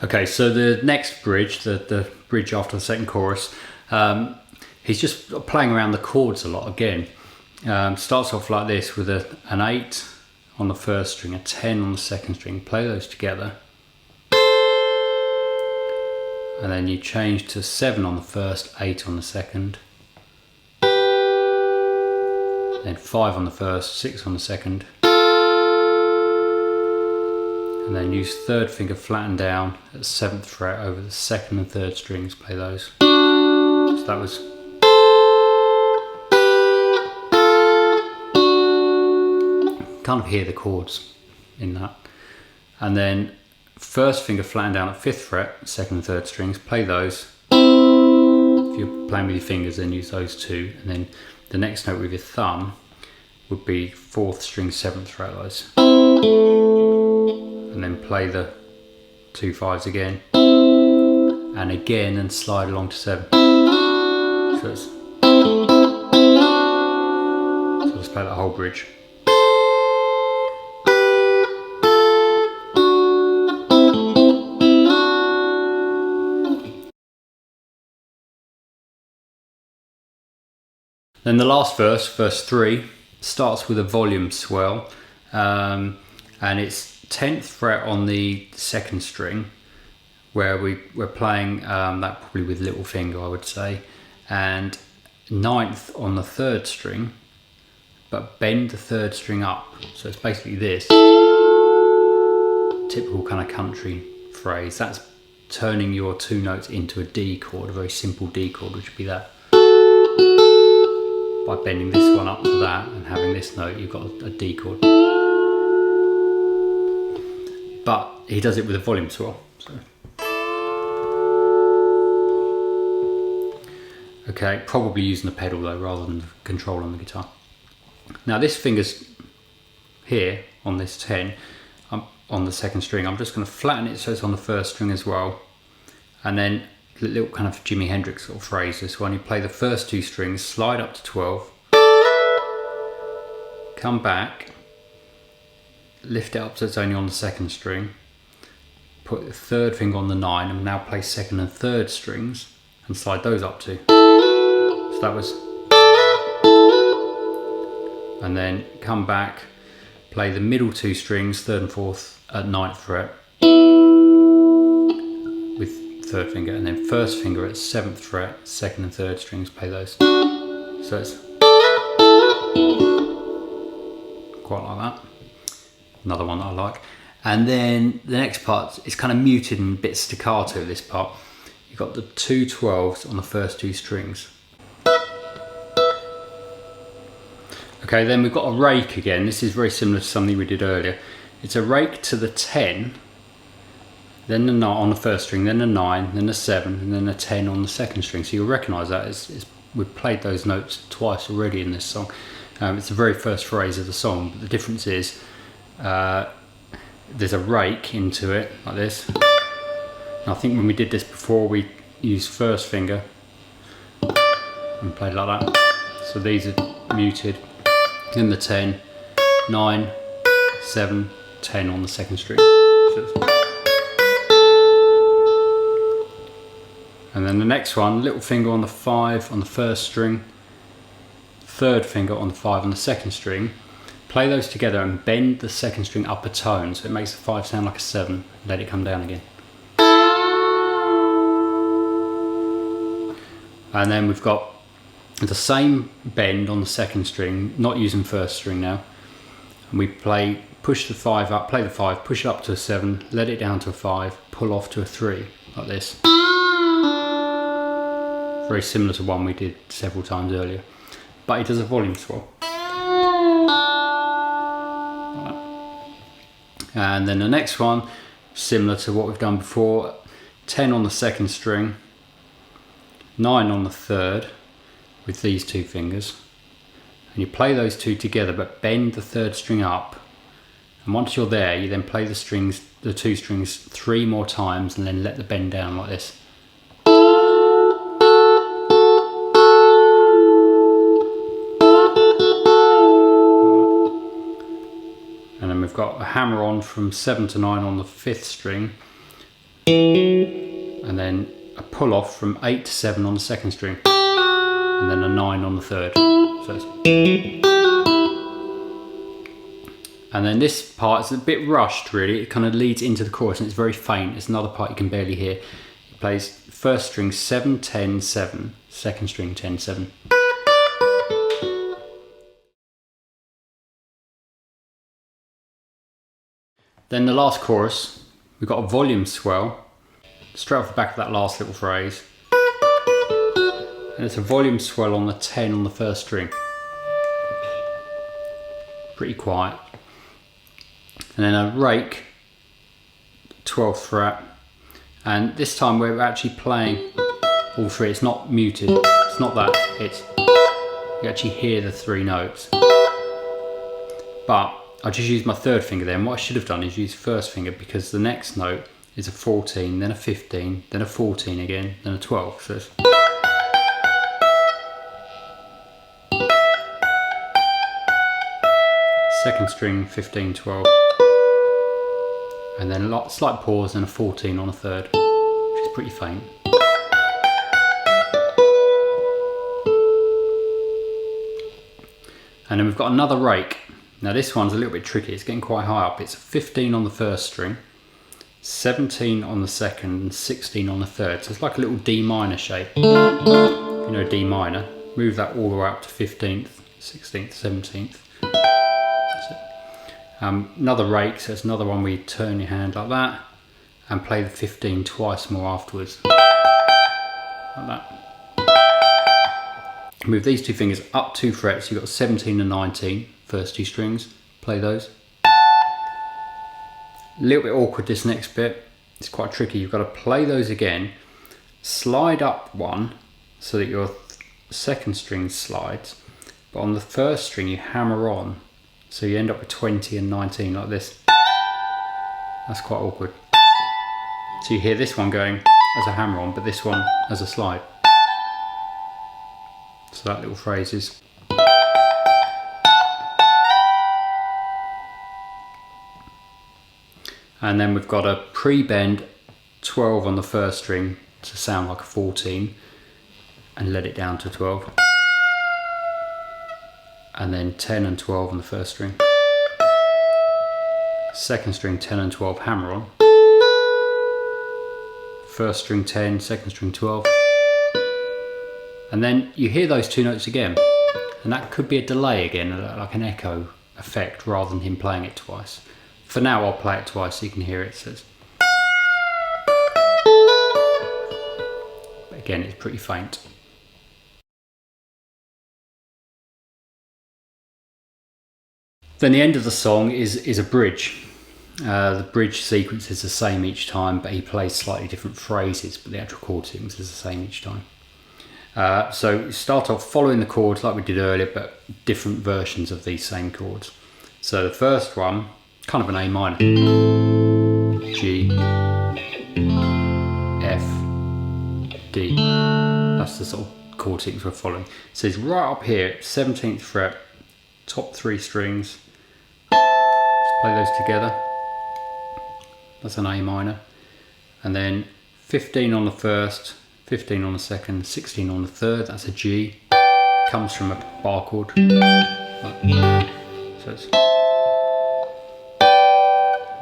Okay, so the next bridge, the bridge after the second chorus, he's just playing around the chords a lot again. Starts off like this with an 8 on the first string, a 10 on the second string. Play those together. And then you change to 7 on the first, 8 on the second. Then 5 on the first, 6 on the second. And then use third finger flattened down at 7th fret over the second and third strings. Play those. So that was. Kind of hear the chords in that. And then first finger flattened down at 5th fret, second and third strings. Play those. If you're playing with your fingers, then use those two. And then the next note with your thumb would be 4th string, 7th fret, those. And then play the 2 5s again, and again, and slide along to 7. So let's play that whole bridge. Then the last verse, verse 3, starts with a volume swell, and it's 10th fret on the second string, where we're playing that probably with little finger, I would say, and 9th on the third string, but bend the third string up. So it's basically this typical kind of country phrase. That's turning your 2 notes into a D chord, a very simple D chord, which would be that. By bending this one up to that and having this note, you've got a D chord. But he does it with a volume swell. So. Okay, probably using a pedal though, rather than the control on the guitar. Now this finger's here on this 10, on the second string. I'm just going to flatten it so it's on the first string as well. And then a little kind of Jimi Hendrix sort of phrase, this one. You play the first 2 strings, slide up to 12, come back, lift it up so it's only on the second string, put the third finger on the 9, and now play second and third strings and slide those up too. So that was, and then come back, play the middle 2 strings, third and fourth at 9th fret with third finger, and then first finger at 7th fret, second and third strings, play those. So it's quite like that. Another one that I like. And then the next part is kind of muted and a bit staccato, this part. You've got the 2 12s on the first 2 strings. Okay, then we've got a rake again. This is very similar to something we did earlier. It's a rake to the 10, then the 9 on the first string, then the 9, then the 7, and then the 10 on the second string. So you'll recognise that. We've played those notes twice already in this song. It's the very first phrase of the song, but the difference is there's a rake into it, like this. And I think when we did this before, we used first finger and played like that. So these are muted. Then the 10, 9, 7, 10 on the second string. And then the next one, little finger on the 5 on the first string, third finger on the 5 on the second string. Play those together and bend the second string up a tone so it makes the 5 sound like a 7. Let it come down again. And then we've got the same bend on the second string, not using first string now. And we play, push the 5 up, play the 5, push it up to a 7, let it down to a 5, pull off to a 3, like this. Very similar to one we did several times earlier. But it does a volume swell. And then the next one, similar to what we've done before, 10 on the second string, 9 on the third with these 2 fingers. And you play those 2 together but bend the third string up. And once you're there, you then play the 2 strings 3 more times and then let the bend down like this. And then we've got a hammer on from 7 to 9 on the 5th string, and then a pull off from 8 to 7 on the second string, and then a 9 on the third. So it's, and then this part is a bit rushed really, it kind of leads into the chorus and it's very faint. It's another part you can barely hear. It plays first string 7, 10, 7, second string 10, 7. Then the last chorus, we've got a volume swell, straight off the back of that last little phrase. And it's a volume swell on the 10 on the first string. Pretty quiet. And then a rake, 12th fret. And this time we're actually playing all three. It's not muted, it's not that, it's, you actually hear the 3 notes. But I just used my third finger there, and what I should have done is use first finger, because the next note is a 14, then a 15, then a 14 again, then a 12. So it's, second string 15, 12, and then a slight pause and a 14 on a third, which is pretty faint. And then we've got another rake. Now this one's a little bit tricky, it's getting quite high up. It's 15 on the first string, 17 on the second, and 16 on the third. So it's like a little D minor shape. If you know D minor, move that all the way up to 15th, 16th, 17th. Another rake, so it's another one where you turn your hand like that and play the 15 twice more afterwards. Like that. Move these 2 fingers up 2 frets, you've got 17 and 19, first 2 strings, play those. A little bit awkward this next bit, it's quite tricky, you've got to play those again, slide up 1 so that your second string slides, but on the first string you hammer on, so you end up with 20 and 19 like this. That's quite awkward. So you hear this one going as a hammer on, but this one as a slide. So that little phrase is. And then we've got a pre-bend 12 on the first string to sound like a 14 and let it down to 12. And then 10 and 12 on the first string. Second string 10 and 12 hammer on. First string 10, second string 12. And then you hear those 2 notes again, and that could be a delay again, like an echo effect rather than him playing it twice. For now I'll play it twice so you can hear it. So but again, it's pretty faint. Then the end of the song is a bridge. The bridge sequence is the same each time, but he plays slightly different phrases, but the actual chord sequence is the same each time. So start off following the chords like we did earlier, but different versions of these same chords. So the first one, kind of an A minor. G, F, D. That's the sort of chord sequence we're following. So it's right up here, 17th fret, top 3 strings. Let's play those together. That's an A minor. And then 15 on the first, 15 on the second, 16 on the third, that's a G. Comes from a bar chord. So it's,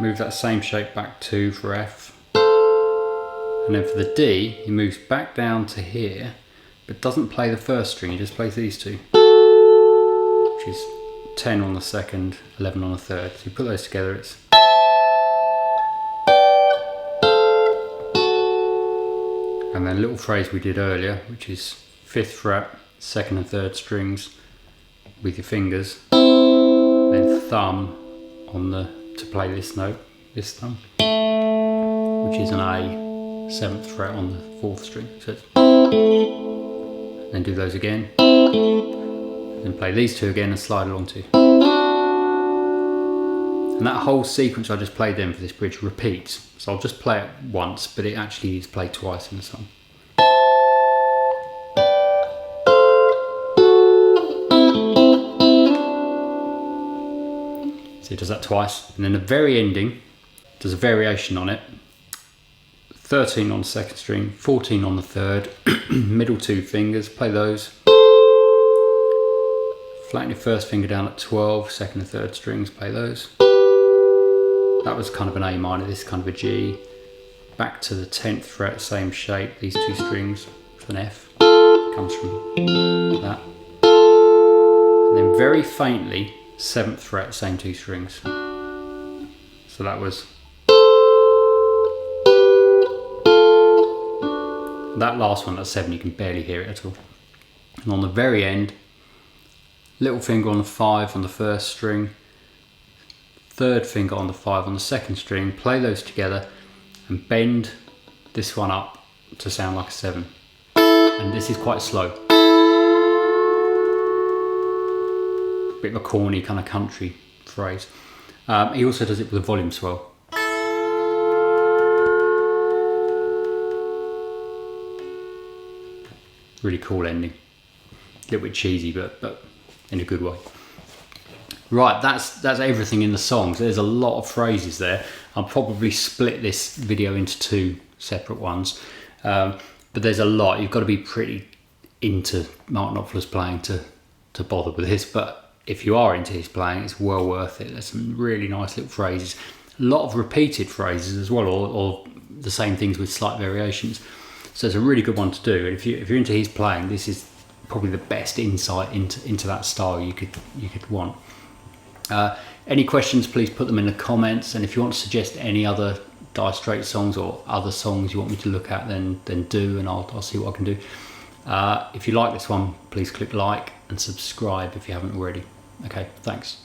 move that same shape back 2 for F. And then for the D, he moves back down to here, but doesn't play the first string, he just plays these 2. Which is 10 on the second, 11 on the third. So you put those together, it's. And then a little phrase we did earlier, which is 5th fret, 2nd and 3rd strings with your fingers, then thumb on the, to play this note, this thumb, which is an A, 7th fret on the 4th string. So it's, then do those again, then play these 2 again and slide along 2. And that whole sequence I just played then for this bridge repeats. So I'll just play it once, but it actually is played twice in the song. So it does that twice, and then the very ending does a variation on it. 13 on the second string, 14 on the third, middle 2 fingers, play those. Flatten your first finger down at 12, second and third strings, play those. That was kind of an A minor, this is kind of a G. Back to the 10th fret, same shape, these 2 strings, it's an F, comes from that. And then very faintly, 7th fret, same 2 strings. So that was that last one at 7, you can barely hear it at all. And on the very end, little finger on the 5 on the first string, third finger on the 5 on the second string, play those together and bend this one up to sound like a 7. And this is quite slow. Bit of a corny kind of country phrase. He also does it with a volume swell. Really cool ending. A little bit cheesy, but in a good way. Right, that's everything in the songs. There's a lot of phrases there. I'll probably split this video into 2 separate ones. But there's a lot. You've got to be pretty into Mark Knopfler's playing to bother with this. But if you are into his playing, it's well worth it. There's some really nice little phrases. A lot of repeated phrases as well, or the same things with slight variations. So it's a really good one to do. And if you're into his playing, this is probably the best insight into that style you could want. Any questions, please put them in the comments. And if you want to suggest any other Dire Straits songs or other songs you want me to look at, then do, and I'll see what I can do. If you like this one, please click like and subscribe if you haven't already. Okay, thanks.